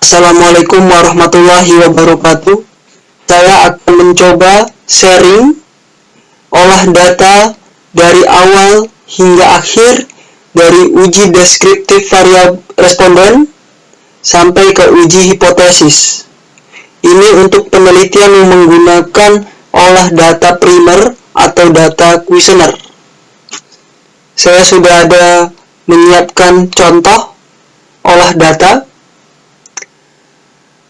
Assalamualaikum warahmatullahi wabarakatuh. Saya akan mencoba sharing olah data dari awal hingga akhir dari uji deskriptif variabel responden sampai ke uji hipotesis. Ini untuk penelitian yang menggunakan olah data primer atau data kuesioner. Saya sudah ada menyiapkan contoh olah data.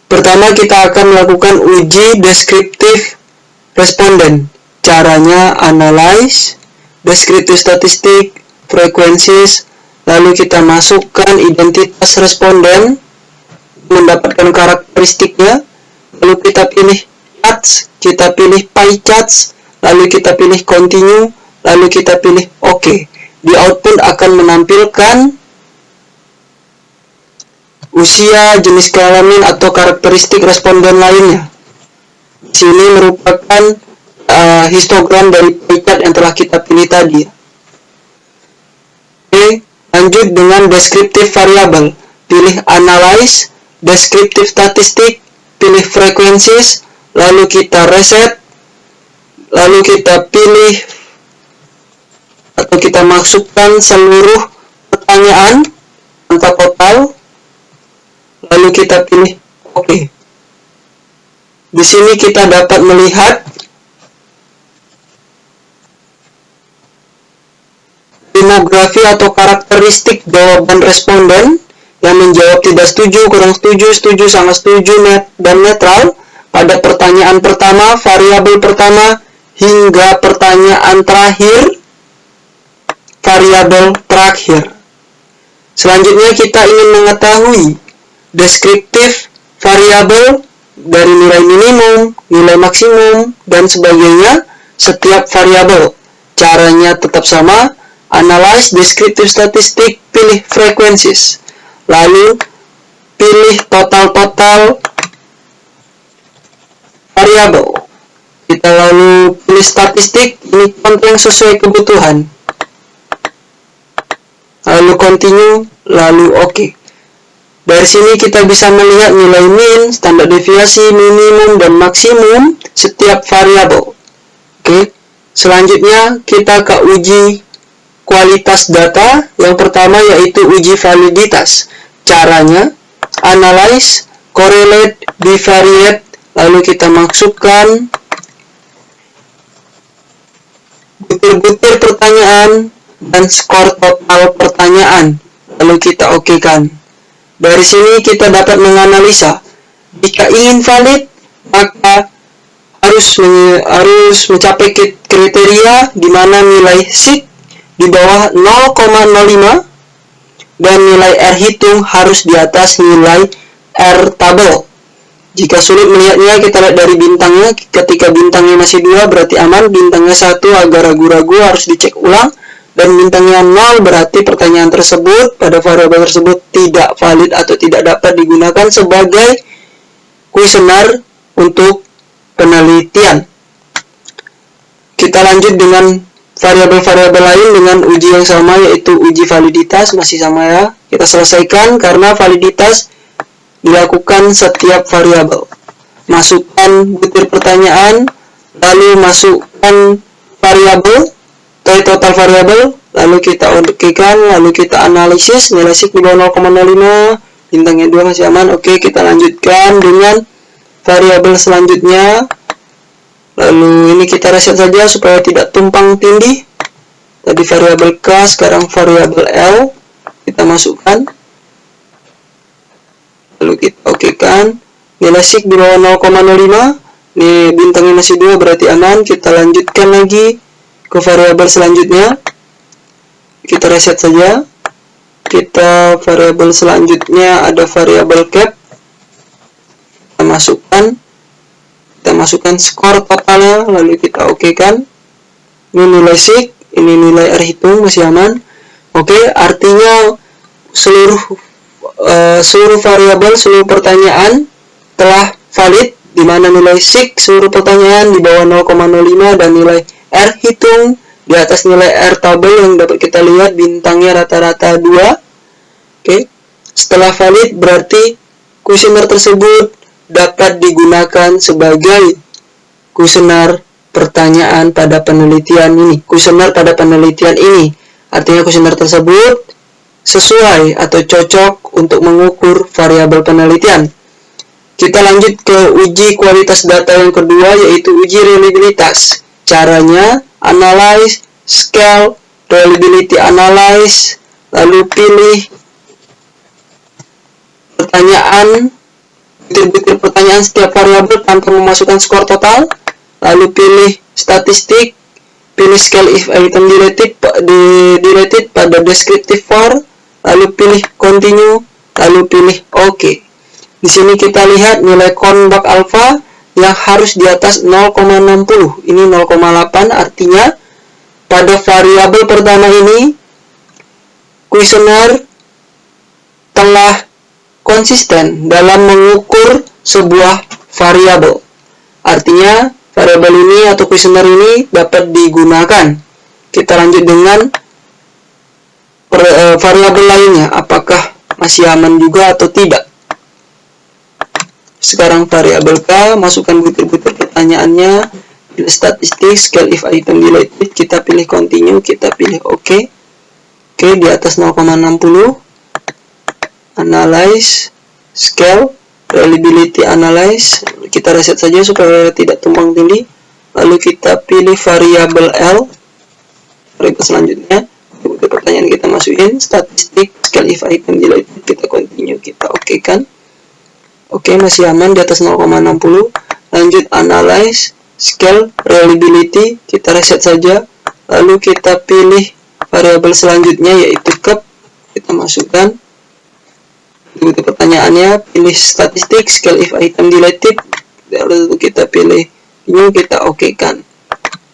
Pertama, kita akan melakukan uji deskriptif responden. Caranya analyze, deskriptif statistik, frequencies, lalu kita masukkan identitas responden, mendapatkan karakteristiknya, lalu kita pilih charts, kita pilih pie charts, lalu kita pilih continue, lalu kita pilih OK. Di output akan menampilkan usia, jenis kelamin, atau karakteristik responden lainnya. Sini merupakan histogram dari pie chart yang telah kita pilih tadi. Oke, lanjut dengan deskriptif variabel. Pilih analyze, deskriptif statistik, pilih frequencies, lalu kita reset, lalu kita pilih atau kita masukkan seluruh pertanyaan tanpa total. Lalu kita pilih OK. Di sini kita dapat melihat demografi atau karakteristik jawaban responden yang menjawab tidak setuju, kurang setuju, setuju, sangat setuju, dan netral pada pertanyaan pertama, variabel pertama, hingga pertanyaan terakhir, variabel terakhir. Selanjutnya kita ingin mengetahui deskriptif variabel dari nilai minimum, nilai maksimum, dan sebagainya setiap variabel. Caranya tetap sama, analyze, deskriptif statistik, pilih frequencies. Lalu pilih total variabel. Kita lalu pilih statistik, ini contoh yang sesuai kebutuhan. Lalu continue, lalu OK. Dari sini kita bisa melihat nilai min, standar deviasi, minimum, dan maksimum setiap variabel. Oke. Selanjutnya kita ke uji kualitas data. Yang pertama yaitu uji validitas. Caranya analyze, correlate, bivariate, lalu kita masukkan butir-butir pertanyaan dan skor total pertanyaan. Lalu kita OK-kan. Dari sini kita dapat menganalisa. Jika ingin valid, maka harus mencapai kriteria di mana nilai sig di bawah 0,05 dan nilai R hitung harus di atas nilai R tabel. Jika sulit melihatnya, kita lihat dari bintangnya. Ketika bintangnya masih 2 berarti aman, bintangnya 1 agak ragu-ragu harus dicek ulang, dan bintangnya 0 berarti pertanyaan tersebut pada variabel tersebut tidak valid atau tidak dapat digunakan sebagai kuesioner untuk penelitian. Kita lanjut dengan variabel-variabel lain dengan uji yang sama, yaitu uji validitas. Masih sama ya, kita selesaikan karena validitas dilakukan setiap variabel. Masukkan butir pertanyaan, lalu masukkan variabel, total variabel, lalu kita OK-kan, lalu kita analisis, nilai sig di bawah 0,05, bintangnya 2 masih aman. Oke, kita lanjutkan dengan variabel selanjutnya. Lalu ini kita reset saja supaya tidak tumpang tindih. Tadi variabel K, sekarang variabel L, kita masukkan. Lalu kita OK-kan, nilai sig di bawah 0,05, ini bintangnya masih 2 berarti aman. Kita lanjutkan lagi ke variabel selanjutnya. Kita reset saja. Kita variabel selanjutnya ada variabel cap. Kita masukkan skor totalnya, lalu kita OK-kan. Ini nilai sig, ini nilai R hitung masih aman. Oke, artinya seluruh variabel, seluruh pertanyaan telah valid, di mana nilai sig seluruh pertanyaan di bawah 0,05 dan nilai R hitung di atas nilai R tabel yang dapat kita lihat bintangnya rata-rata 2. Oke. Setelah valid berarti kuesioner tersebut dapat digunakan sebagai kuesioner pertanyaan pada penelitian ini. Kuesioner pada penelitian ini artinya kuesioner tersebut sesuai atau cocok untuk mengukur variabel penelitian. Kita lanjut ke uji kualitas data yang kedua, yaitu uji reliabilitas. Caranya analyze, scale, reliability analyze, lalu pilih pertanyaan, butir-butir pertanyaan setiap variabel tanpa memasukkan skor total, lalu pilih statistik, pilih scale if item deleted pada descriptive for, lalu pilih continue, lalu pilih OK. Di sini kita lihat nilai konbak alpha yang harus di atas 0,60. Ini 0,8, artinya pada variabel pertama ini kuesioner telah konsisten dalam mengukur sebuah variabel. Artinya variabel ini atau kuesioner ini dapat digunakan. Kita lanjut dengan variabel lainnya, apakah masih aman juga atau tidak. Sekarang variabel K, masukkan butir-butir pertanyaannya, pilih statistik, scale if item deleted, kita pilih continue, kita pilih OK. Oke, di atas 0,60. Analyze, scale, reliability analyze, kita reset saja supaya tidak tumpang tindih. Lalu kita pilih variabel L, variabel selanjutnya, butir pertanyaan kita masukin, statistik, scale if item deleted, kita continue, kita OK kan. Oke, masih aman di atas 0,60. Lanjut analyze, scale, reliability, kita reset saja. Lalu kita pilih variabel selanjutnya yaitu cup, kita masukkan. Itu pertanyaannya, pilih statistik, scale if item deleted, lalu kita pilih ini, kita OK kan.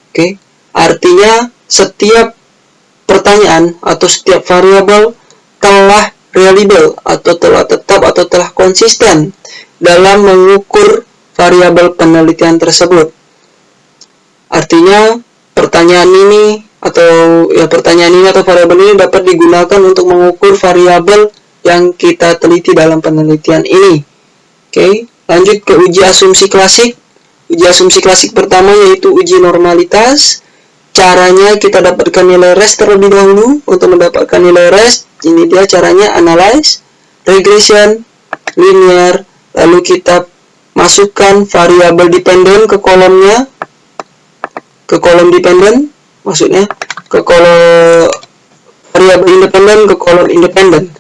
Oke, artinya setiap pertanyaan atau setiap variabel telah reliable atau telah tetap atau telah konsisten dalam mengukur variabel penelitian tersebut. Artinya pertanyaan ini atau variabel ini dapat digunakan untuk mengukur variabel yang kita teliti dalam penelitian ini. Oke, lanjut ke uji asumsi klasik. Uji asumsi klasik pertama yaitu uji normalitas. Caranya kita dapatkan nilai res terlebih dahulu. Untuk mendapatkan nilai res, ini dia caranya: analyze, regression, linear, lalu kita masukkan variabel dependen ke kolomnya, ke kolom dependen, maksudnya ke kolom variabel independen ke kolom independen.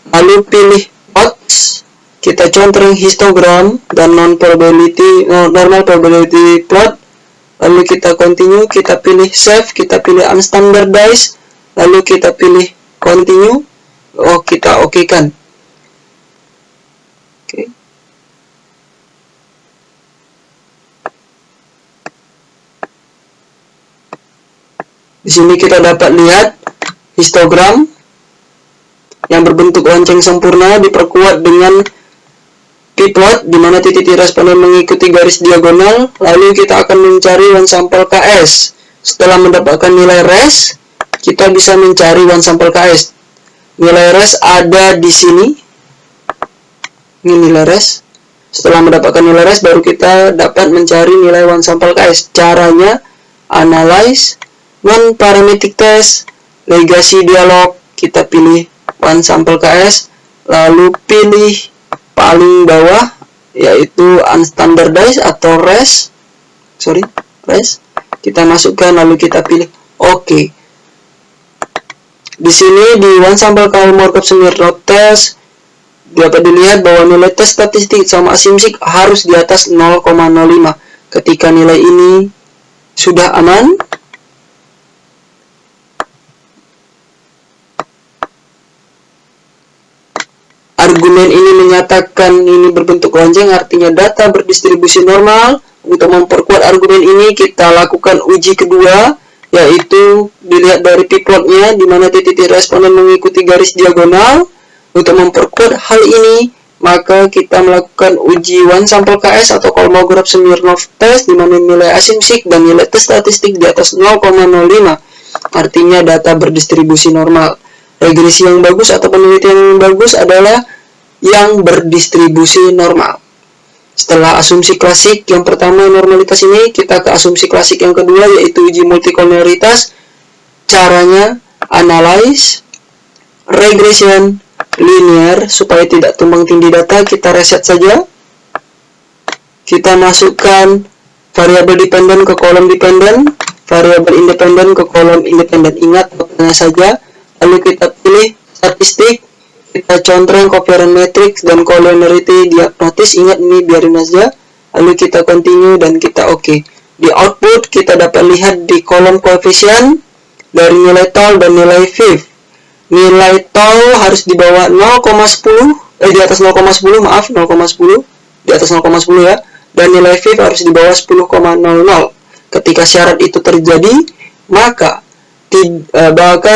Lalu pilih plots, kita contreng histogram dan normal probability plot. Lalu kita continue, kita pilih save, kita pilih unstandardized, lalu kita pilih continue. Oh, kita OK kan. Oke. Di sini kita dapat lihat histogram yang berbentuk lonceng sempurna diperkuat dengan p-plot di mana titik responden mengikuti garis diagonal. Lalu kita akan mencari one sample KS. Setelah mendapatkan nilai res, kita bisa mencari one sample KS. Nilai res ada di sini. Ini nilai res. Setelah mendapatkan nilai res, baru kita dapat mencari nilai one sample KS. Caranya analyze, non-parametric test, legacy dialog, kita pilih one sample KS, lalu pilih paling bawah yaitu unstandardized atau res. Kita masukkan lalu kita pilih OK. Di sini di one sample KS Markov Smirnov test dapat dilihat bahwa nilai tes statistik sama asumsi harus di atas 0,05. Ketika nilai ini sudah aman, argumen ini menyatakan ini berbentuk lonceng, artinya data berdistribusi normal. Untuk memperkuat argumen ini, kita lakukan uji kedua, yaitu dilihat dari p-plotnya, di mana titik responden mengikuti garis diagonal. Untuk memperkuat hal ini, maka kita melakukan uji one sample KS atau Kolmogorov Smirnov test, di mana nilai asumsi dan nilai tes statistik di atas 0,05, artinya data berdistribusi normal. Regresi yang bagus atau penelitian yang bagus adalah yang berdistribusi normal. Setelah asumsi klasik yang pertama normalitas ini, kita ke asumsi klasik yang kedua, yaitu uji multikolonialitas. Caranya analyze, regression, linear. Supaya tidak tumpang tindih data, kita reset saja. Kita masukkan variabel dependent ke kolom dependent, variabel independent ke kolom independent. Ingat botanya saja. Lalu kita pilih statistik, kita contreng covariance matrix dan collinearity diagnosis. Ingat ini biarin aja. Lalu kita continue dan kita oke. Di output kita dapat lihat di kolom koefisien dari nilai tol dan nilai fifth. Nilai tol harus di bawah 0,10, di atas 0,10, maaf, 0,10, di atas 0,10 ya. Dan nilai fifth harus di bawah 10,00. Ketika syarat itu terjadi, maka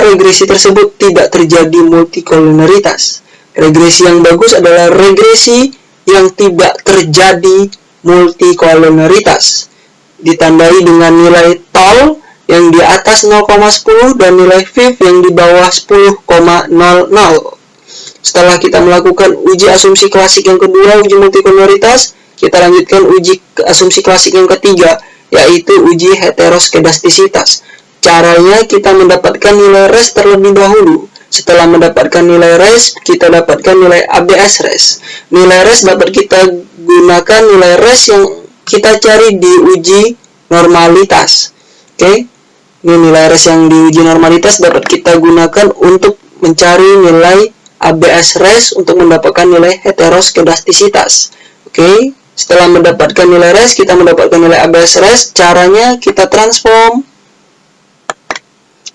regresi tersebut tidak terjadi multikolonialitas. Regresi yang bagus adalah regresi yang tidak terjadi multikolonialitas, ditandai dengan nilai tol yang di atas 0,10 dan nilai fifth yang di bawah 10,00. Setelah kita melakukan uji asumsi klasik yang kedua, uji multikolonialitas, kita lanjutkan uji asumsi klasik yang ketiga, yaitu uji heteroskedastisitas. Caranya kita mendapatkan nilai res terlebih dahulu. Setelah mendapatkan nilai res, kita dapatkan nilai ABS res. Nilai res dapat kita gunakan nilai res yang kita cari di uji normalitas. Oke, ini nilai res yang di uji normalitas dapat kita gunakan untuk mencari nilai ABS res untuk mendapatkan nilai heteroskedastisitas. Oke, setelah mendapatkan nilai res, kita mendapatkan nilai ABS res. Caranya kita transform.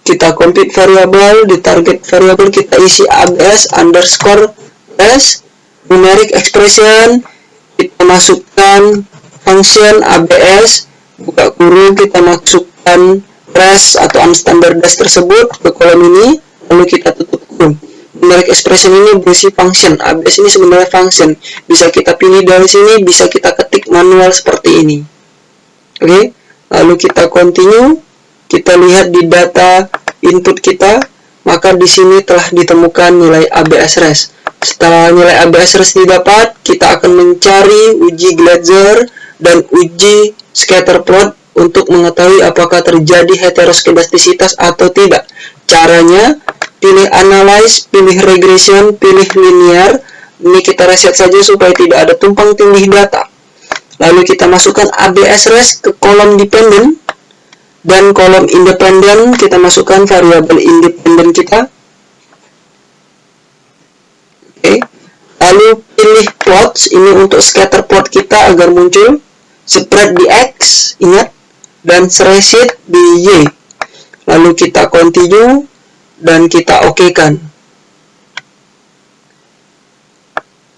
Kita compute variabel, di target variabel kita isi ABS underscore res, numeric expression, kita masukkan function ABS, buka kurung, kita masukkan res atau unstandardized tersebut ke kolom ini, lalu kita tutup kurung. Numeric expression ini berisi function, ABS ini sebenarnya function, bisa kita pilih dari sini, bisa kita ketik manual seperti ini. Oke, lalu kita continue. Kita lihat di data input kita, maka di sini telah ditemukan nilai ABS res. Setelah nilai ABS res didapat, kita akan mencari uji Glatzer dan uji scatter plot untuk mengetahui apakah terjadi heteroskedastisitas atau tidak. Caranya, pilih analyze, pilih regression, pilih linear. Ini kita reset saja supaya tidak ada tumpang tindih data. Lalu kita masukkan ABS res ke kolom dependent. Dan kolom independen kita masukkan variabel independen kita. Oke. Lalu pilih plots, ini untuk scatter plot kita agar muncul. Spread di X, ingat, dan receipt di Y. Lalu kita continue dan kita okekan.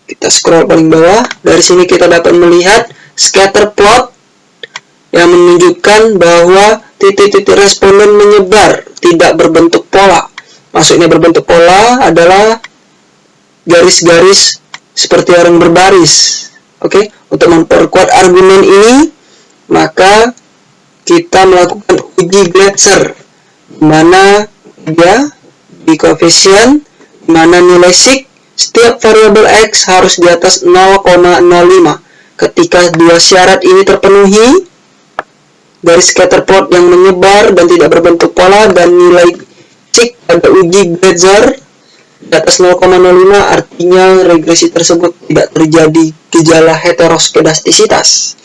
Kita scroll paling bawah. Dari sini kita dapat melihat scatter plot yang menunjukkan bahwa titik-titik responden menyebar, tidak berbentuk pola. Maksudnya berbentuk pola adalah garis-garis seperti orang berbaris. Oke, untuk memperkuat argumen ini, maka kita melakukan uji Glatzer, di mana dia di koefisien, di mana nilai sig setiap variabel X harus di atas 0,05. Ketika dua syarat ini terpenuhi, garis scatter plot yang menyebar dan tidak berbentuk pola dan nilai sig pada uji Glatzer di atas 0,05, artinya regresi tersebut tidak terjadi gejala heteroskedastisitas.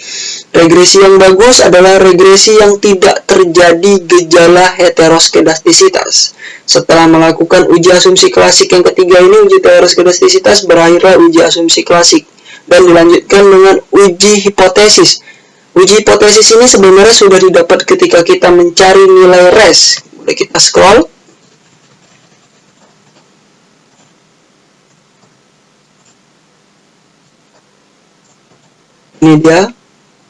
Regresi yang bagus adalah regresi yang tidak terjadi gejala heteroskedastisitas. Setelah melakukan uji asumsi klasik yang ketiga ini, uji heteroskedastisitas, berakhirlah uji asumsi klasik dan dilanjutkan dengan uji hipotesis. Uji hipotesis ini sebenarnya sudah didapat ketika kita mencari nilai res. Boleh kita scroll. Ini dia.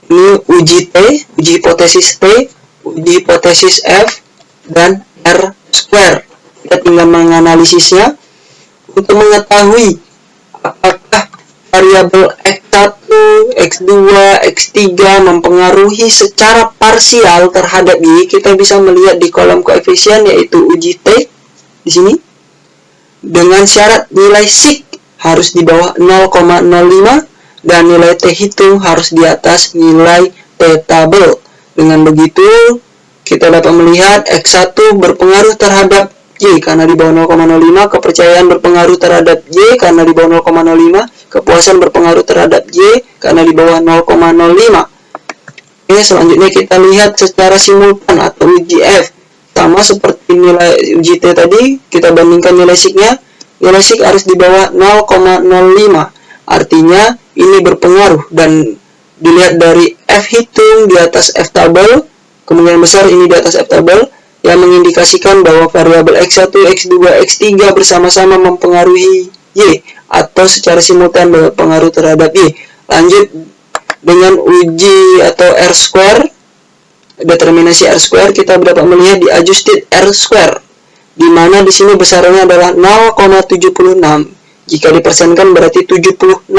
Ini uji T, uji hipotesis T, uji hipotesis F, dan R square. Kita tinggal menganalisisnya untuk mengetahui apakah variabel X1, X2, X3 mempengaruhi secara parsial terhadap Y. Kita bisa melihat di kolom koefisien, yaitu uji T di sini, dengan syarat nilai sig harus di bawah 0,05 dan nilai T hitung harus di atas nilai T tabel. Dengan begitu, kita dapat melihat X1 berpengaruh terhadap Y karena di bawah 0,05, kepercayaan berpengaruh terhadap Y karena di bawah 0,05, kepuasan berpengaruh terhadap Y karena di bawah 0,05. Oke, selanjutnya kita lihat secara simultan atau uji F. Sama seperti nilai uji T tadi, kita bandingkan nilai SIG-nya. Nilai SIG harus di bawah 0,05. Artinya ini berpengaruh, dan dilihat dari F hitung di atas F tabel, kemungkinan besar ini di atas F tabel, yang mengindikasikan bahwa variabel X1, X2, X3 bersama-sama mempengaruhi Y atau secara simultan berpengaruh terhadap Y. Lanjut dengan uji atau R-square, determinasi R-square, kita dapat melihat di adjusted R-square, di mana di sini besarannya adalah 0,76. Jika dipersenkan berarti 76%.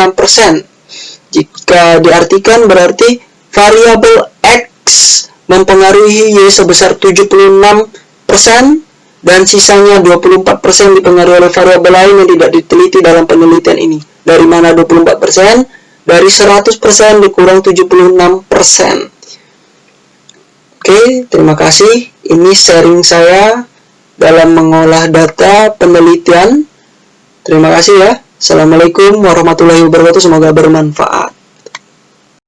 Jika diartikan berarti variabel X mempengaruhi Y sebesar 76% dan sisanya 24% dipengaruhi oleh variabel lain yang tidak diteliti dalam penelitian ini. Dari mana 24%? Dari 100% dikurang 76%. Oke, terima kasih. Ini sharing saya dalam mengolah data penelitian. Terima kasih ya. Assalamualaikum warahmatullahi wabarakatuh. Semoga bermanfaat.